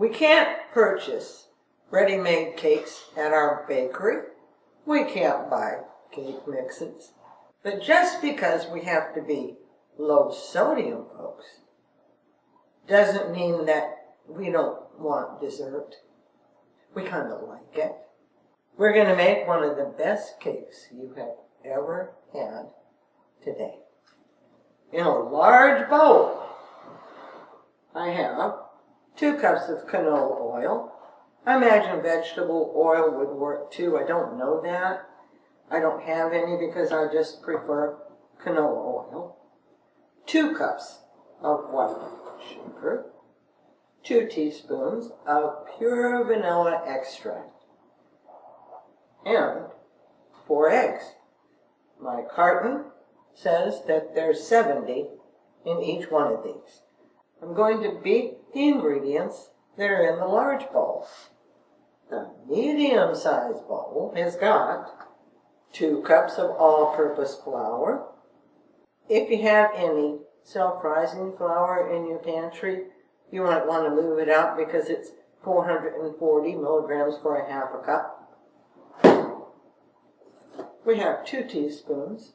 We can't purchase ready-made cakes at our bakery. We can't buy cake mixes. But just because we have to be low sodium, folks, doesn't mean that we don't want dessert. We kind of like it. We're going to make one of the best cakes you have ever had today. In a large bowl, I have 2 cups of canola oil. I imagine vegetable oil would work too. I don't know that. I don't have any because I just prefer canola oil. 2 cups of white sugar. 2 teaspoons of pure vanilla extract. And 4 eggs. My carton says that there's 70 in each one of these. I'm going to beat the ingredients that are in the large bowl. The medium-sized bowl has got 2 cups of all-purpose flour. If you have any self-rising flour in your pantry, you might want to move it out because it's 440 milligrams for a half a cup. We have 2 teaspoons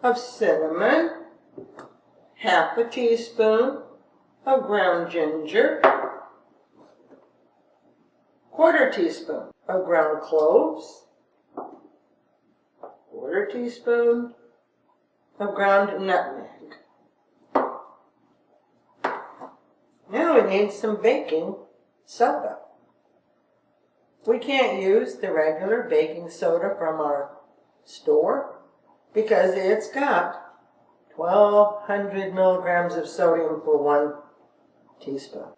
of cinnamon, half a teaspoon of ground ginger, 1/4 teaspoon of ground cloves, 1/4 teaspoon of ground nutmeg. Now we need some baking soda. We can't use the regular baking soda from our store because it's got 1,200 milligrams of sodium for 1 teaspoon.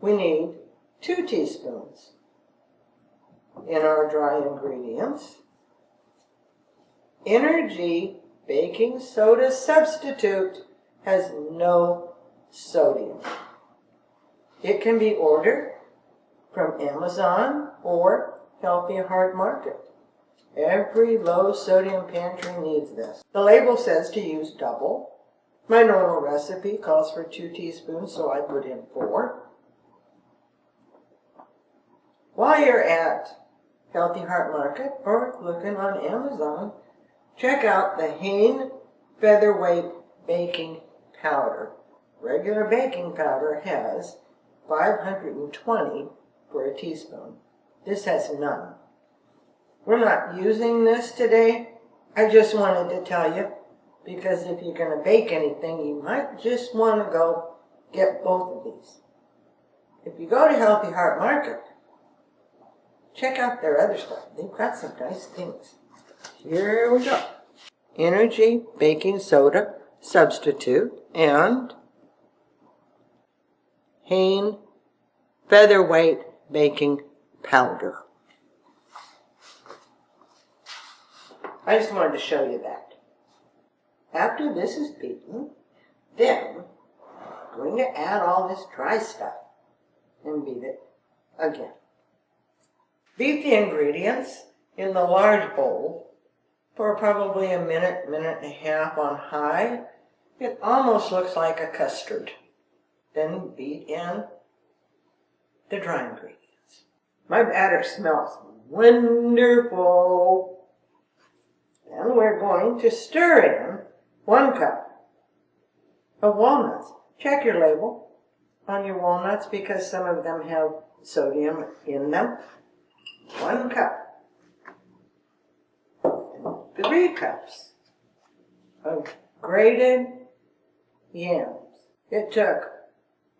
We need 2 teaspoons in our dry ingredients. Energy baking soda substitute has no sodium. It can be ordered from Amazon or Healthy Heart Market. Every low sodium pantry needs this. The label says to use double. My normal recipe calls for 2 teaspoons, so I put in 4. While you're at Healthy Heart Market or looking on Amazon, check out the Hain Featherweight Baking Powder. Regular baking powder has 520 for a teaspoon. This has none. We're not using this today. I just wanted to tell you, because if you're going to bake anything, you might just want to go get both of these. If you go to Healthy Heart Market, check out their other stuff. They've got some nice things. Here we go. Energy baking soda substitute and Hain Featherweight baking powder. I just wanted to show you that. After this is beaten, then I'm going to add all this dry stuff and beat it again. Beat the ingredients in the large bowl for probably a minute, minute and a half on high. It almost looks like a custard. Then beat in the dry ingredients. My batter smells wonderful. Then we're going to stir in 1 cup of walnuts. Check your label on your walnuts because some of them have sodium in them. 1 cup. And 3 cups of grated yams. It took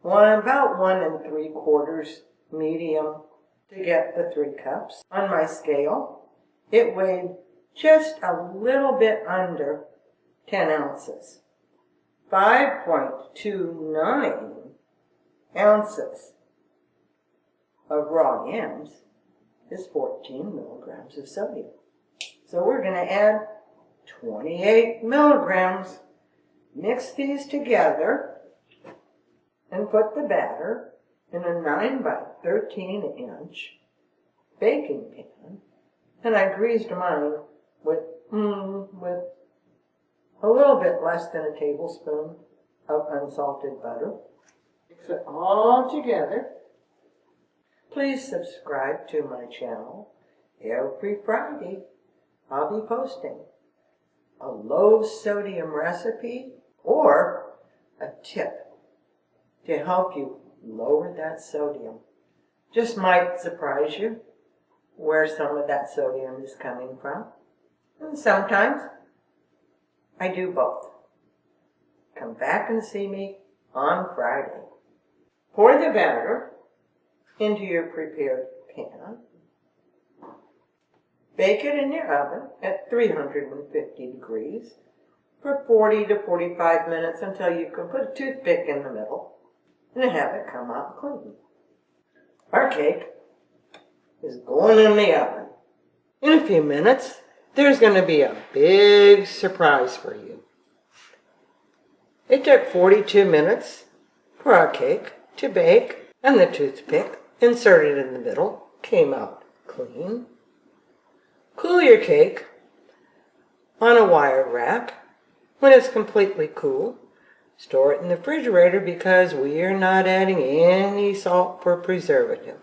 about 1 3/4 medium to get the 3 cups. On my scale, it weighed just a little bit under 10 ounces. 5.29 ounces of raw yams is 14 milligrams of sodium. So we're going to add 28 milligrams. Mix these together and put the batter in a 9 by 13 inch baking pan. And I greased mine with a little bit less than a tablespoon of unsalted butter. Mix it all together. Please subscribe to my channel. Every Friday, I'll be posting a low sodium recipe or a tip to help you lower that sodium. Just might surprise you where some of that sodium is coming from. And sometimes I do both. Come back and see me on Friday. Pour the batter into your prepared pan. Bake it in your oven at 350 degrees for 40 to 45 minutes until you can put a toothpick in the middle and have it come out clean. Our cake is going in the oven. In a few minutes, there's going to be a big surprise for you. It took 42 minutes for our cake to bake, and the toothpick inserted in the middle came out clean. Cool your cake on a wire rack. When it's completely cool, store it in the refrigerator because we are not adding any salt for preservative.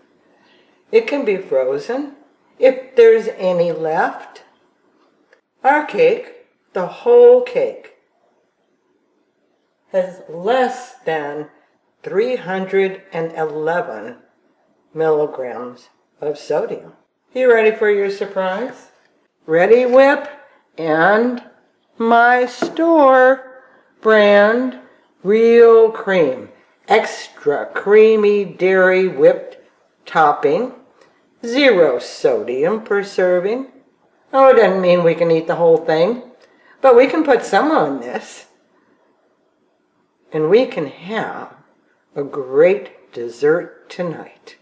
It can be frozen if there's any left. Our cake, the whole cake, has less than 311 milligrams of sodium. You ready for your surprise? Rediwhip and my store brand real cream. Extra creamy dairy whipped topping. 0 sodium per serving. Oh, it doesn't mean we can eat the whole thing, but we can put some on this. And we can have a great dessert tonight.